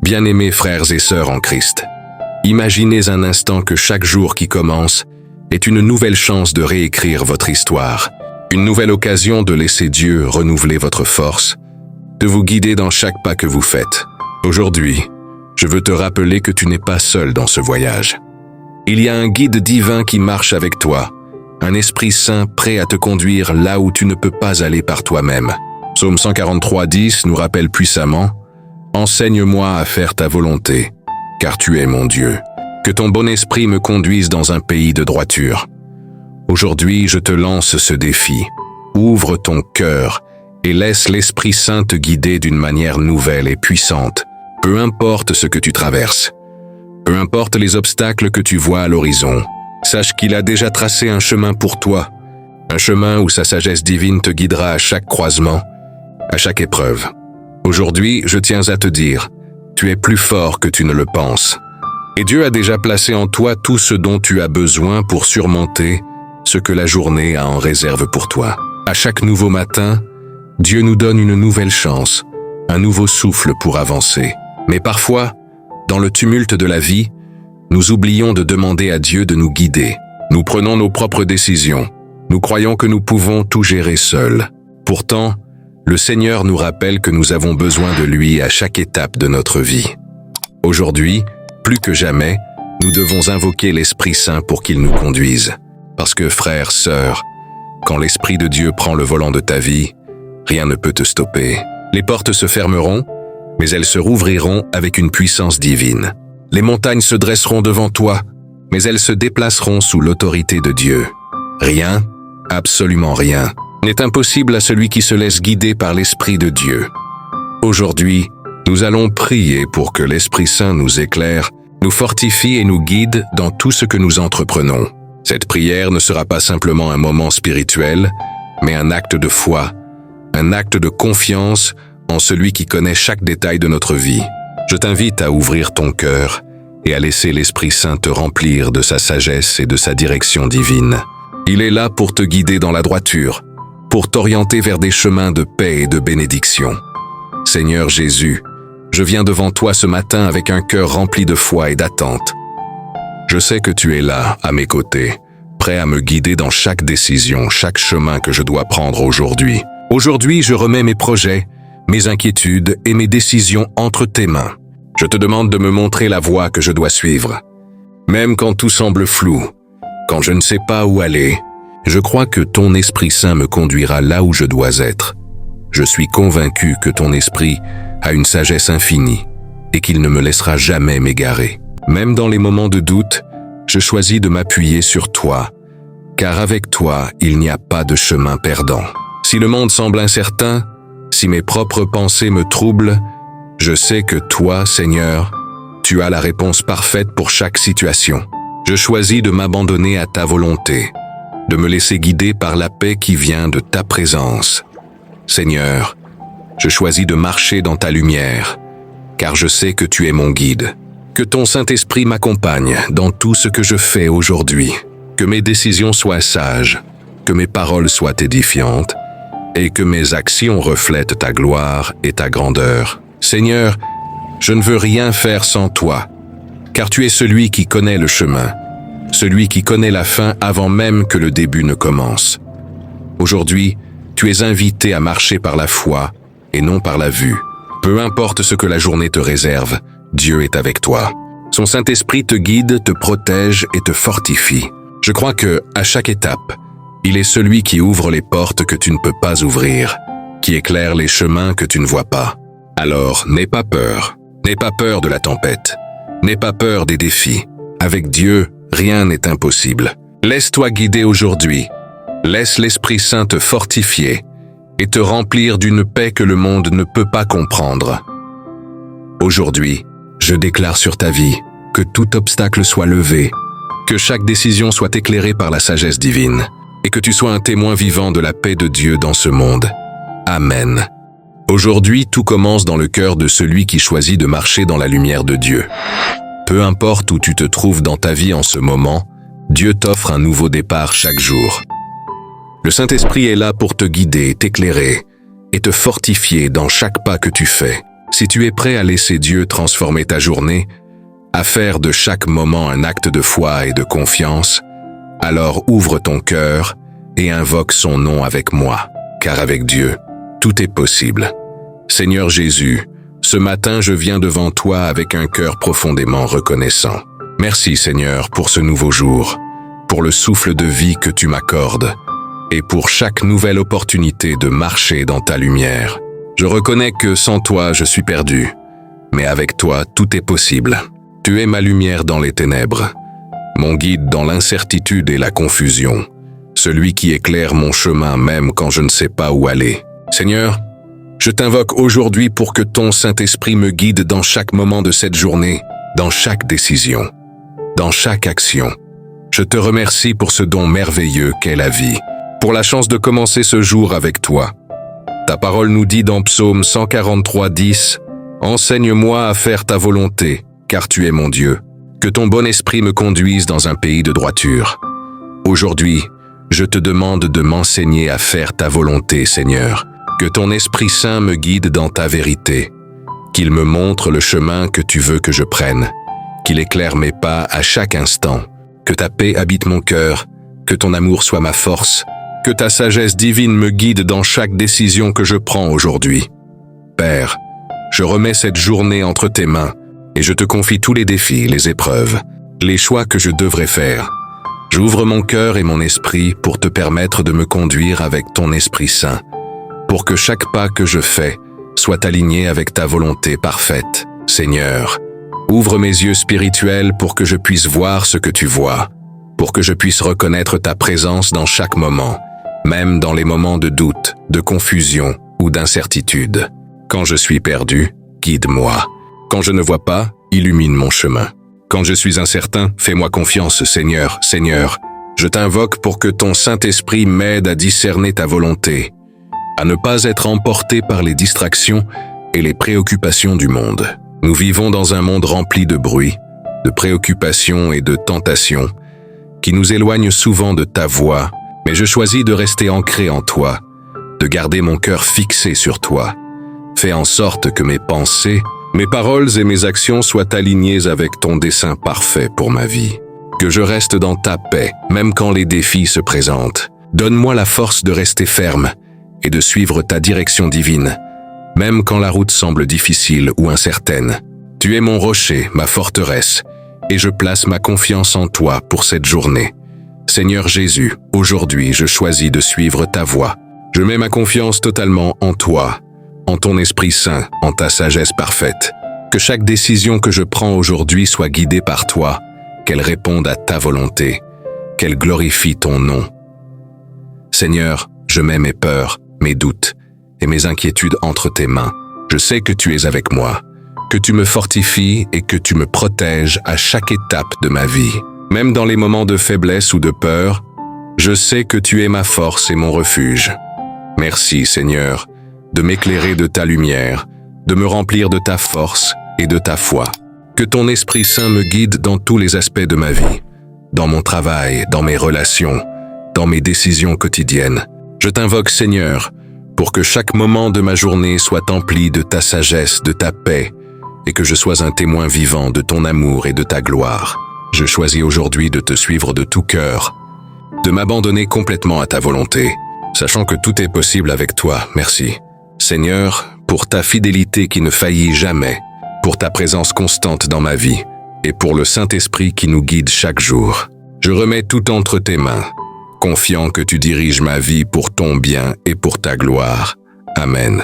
Bien-aimés frères et sœurs en Christ, imaginez un instant que chaque jour qui commence est une nouvelle chance de réécrire votre histoire, une nouvelle occasion de laisser Dieu renouveler votre force, de vous guider dans chaque pas que vous faites. Aujourd'hui, je veux te rappeler que tu n'es pas seul dans ce voyage. Il y a un guide divin qui marche avec toi, un Esprit Saint prêt à te conduire là où tu ne peux pas aller par toi-même. Psaume 143:10 nous rappelle puissamment « Enseigne-moi à faire ta volonté, car tu es mon Dieu. Que ton bon esprit me conduise dans un pays de droiture. » Aujourd'hui, je te lance ce défi. Ouvre ton cœur et laisse l'Esprit Saint te guider d'une manière nouvelle et puissante. Peu importe ce que tu traverses. Peu importe les obstacles que tu vois à l'horizon. Sache qu'il a déjà tracé un chemin pour toi. Un chemin où sa sagesse divine te guidera à chaque croisement, à chaque épreuve. Aujourd'hui, je tiens à te dire, tu es plus fort que tu ne le penses. Et Dieu a déjà placé en toi tout ce dont tu as besoin pour surmonter ce que la journée a en réserve pour toi. À chaque nouveau matin, Dieu nous donne une nouvelle chance, un nouveau souffle pour avancer. Mais parfois, dans le tumulte de la vie, nous oublions de demander à Dieu de nous guider. Nous prenons nos propres décisions. Nous croyons que nous pouvons tout gérer seuls. Pourtant, le Seigneur nous rappelle que nous avons besoin de lui à chaque étape de notre vie. Aujourd'hui, plus que jamais, nous devons invoquer l'Esprit Saint pour qu'il nous conduise. Parce que, frères, sœurs, quand l'Esprit de Dieu prend le volant de ta vie, rien ne peut te stopper. Les portes se fermeront, mais elles se rouvriront avec une puissance divine. Les montagnes se dresseront devant toi, mais elles se déplaceront sous l'autorité de Dieu. Rien, absolument rien, n'est impossible à celui qui se laisse guider par l'Esprit de Dieu. Aujourd'hui, nous allons prier pour que l'Esprit Saint nous éclaire, nous fortifie et nous guide dans tout ce que nous entreprenons. Cette prière ne sera pas simplement un moment spirituel, mais un acte de foi, un acte de confiance en celui qui connaît chaque détail de notre vie. Je t'invite à ouvrir ton cœur et à laisser l'Esprit Saint te remplir de sa sagesse et de sa direction divine. Il est là pour te guider dans la droiture, pour t'orienter vers des chemins de paix et de bénédiction. Seigneur Jésus, je viens devant toi ce matin avec un cœur rempli de foi et d'attente. Je sais que tu es là, à mes côtés, prêt à me guider dans chaque décision, chaque chemin que je dois prendre aujourd'hui. Aujourd'hui, je remets mes projets, mes inquiétudes et mes décisions entre tes mains. Je te demande de me montrer la voie que je dois suivre. Même quand tout semble flou, quand je ne sais pas où aller, je crois que ton Esprit Saint me conduira là où je dois être. Je suis convaincu que ton Esprit a une sagesse infinie et qu'il ne me laissera jamais m'égarer. Même dans les moments de doute, je choisis de m'appuyer sur toi, car avec toi, il n'y a pas de chemin perdant. Si le monde semble incertain, si mes propres pensées me troublent, je sais que toi, Seigneur, tu as la réponse parfaite pour chaque situation. Je choisis de m'abandonner à ta volonté, de me laisser guider par la paix qui vient de ta présence. Seigneur, je choisis de marcher dans ta lumière, car je sais que tu es mon guide. Que ton Saint-Esprit m'accompagne dans tout ce que je fais aujourd'hui. Que mes décisions soient sages, que mes paroles soient édifiantes, et que mes actions reflètent ta gloire et ta grandeur. Seigneur, je ne veux rien faire sans toi, car tu es celui qui connaît le chemin, celui qui connaît la fin avant même que le début ne commence. Aujourd'hui, tu es invité à marcher par la foi et non par la vue. Peu importe ce que la journée te réserve, Dieu est avec toi. Son Saint-Esprit te guide, te protège et te fortifie. Je crois que, à chaque étape, il est celui qui ouvre les portes que tu ne peux pas ouvrir, qui éclaire les chemins que tu ne vois pas. Alors, n'aie pas peur de la tempête, n'aie pas peur des défis. Avec Dieu, rien n'est impossible. Laisse-toi guider aujourd'hui, laisse l'Esprit Saint te fortifier et te remplir d'une paix que le monde ne peut pas comprendre. Aujourd'hui, je déclare sur ta vie que tout obstacle soit levé, que chaque décision soit éclairée par la sagesse divine, et que tu sois un témoin vivant de la paix de Dieu dans ce monde. Amen. Aujourd'hui, tout commence dans le cœur de celui qui choisit de marcher dans la lumière de Dieu. Peu importe où tu te trouves dans ta vie en ce moment, Dieu t'offre un nouveau départ chaque jour. Le Saint-Esprit est là pour te guider, t'éclairer et te fortifier dans chaque pas que tu fais. Si tu es prêt à laisser Dieu transformer ta journée, à faire de chaque moment un acte de foi et de confiance, alors ouvre ton cœur et invoque son nom avec moi, car avec Dieu, tout est possible. Seigneur Jésus, ce matin je viens devant toi avec un cœur profondément reconnaissant. Merci Seigneur pour ce nouveau jour, pour le souffle de vie que tu m'accordes, et pour chaque nouvelle opportunité de marcher dans ta lumière. Je reconnais que sans toi je suis perdu, mais avec toi tout est possible. Tu es ma lumière dans les ténèbres, mon guide dans l'incertitude et la confusion, celui qui éclaire mon chemin même quand je ne sais pas où aller. Seigneur, je t'invoque aujourd'hui pour que ton Saint-Esprit me guide dans chaque moment de cette journée, dans chaque décision, dans chaque action. Je te remercie pour ce don merveilleux qu'est la vie, pour la chance de commencer ce jour avec toi. Ta parole nous dit dans Psaume 143:10 « Enseigne-moi à faire ta volonté, car tu es mon Dieu. Que ton bon esprit me conduise dans un pays de droiture. » Aujourd'hui, je te demande de m'enseigner à faire ta volonté, Seigneur. Que ton Esprit Saint me guide dans ta vérité, qu'il me montre le chemin que tu veux que je prenne, qu'il éclaire mes pas à chaque instant, que ta paix habite mon cœur, que ton amour soit ma force, que ta sagesse divine me guide dans chaque décision que je prends aujourd'hui. Père, je remets cette journée entre tes mains et je te confie tous les défis, les épreuves, les choix que je devrais faire. J'ouvre mon cœur et mon esprit pour te permettre de me conduire avec ton Esprit Saint, pour que chaque pas que je fais soit aligné avec ta volonté parfaite. Seigneur, ouvre mes yeux spirituels pour que je puisse voir ce que tu vois, pour que je puisse reconnaître ta présence dans chaque moment, même dans les moments de doute, de confusion ou d'incertitude. Quand je suis perdu, guide-moi. Quand je ne vois pas, illumine mon chemin. Quand je suis incertain, fais-moi confiance, Seigneur, Seigneur. Je t'invoque pour que ton Saint-Esprit m'aide à discerner ta volonté, à ne pas être emporté par les distractions et les préoccupations du monde. Nous vivons dans un monde rempli de bruit, de préoccupations et de tentations, qui nous éloignent souvent de ta voix, mais je choisis de rester ancré en toi, de garder mon cœur fixé sur toi. Fais en sorte que mes pensées, mes paroles et mes actions soient alignées avec ton dessein parfait pour ma vie. Que je reste dans ta paix, même quand les défis se présentent. Donne-moi la force de rester ferme et de suivre ta direction divine, même quand la route semble difficile ou incertaine. Tu es mon rocher, ma forteresse, et je place ma confiance en toi pour cette journée. Seigneur Jésus, aujourd'hui je choisis de suivre ta voie. Je mets ma confiance totalement en toi, en ton Esprit Saint, en ta sagesse parfaite. Que chaque décision que je prends aujourd'hui soit guidée par toi, qu'elle réponde à ta volonté, qu'elle glorifie ton nom. Seigneur, je mets mes peurs, mes doutes et mes inquiétudes entre tes mains. Je sais que tu es avec moi, que tu me fortifies et que tu me protèges à chaque étape de ma vie. Même dans les moments de faiblesse ou de peur, je sais que tu es ma force et mon refuge. Merci, Seigneur, de m'éclairer de ta lumière, de me remplir de ta force et de ta foi. Que ton Esprit Saint me guide dans tous les aspects de ma vie, dans mon travail, dans mes relations, dans mes décisions quotidiennes. Je t'invoque, Seigneur, pour que chaque moment de ma journée soit empli de ta sagesse, de ta paix, et que je sois un témoin vivant de ton amour et de ta gloire. Je choisis aujourd'hui de te suivre de tout cœur, de m'abandonner complètement à ta volonté, sachant que tout est possible avec toi. Merci. Seigneur, pour ta fidélité qui ne faillit jamais, pour ta présence constante dans ma vie, et pour le Saint-Esprit qui nous guide chaque jour. Je remets tout entre tes mains, confiant que tu diriges ma vie pour ton bien et pour ta gloire. Amen.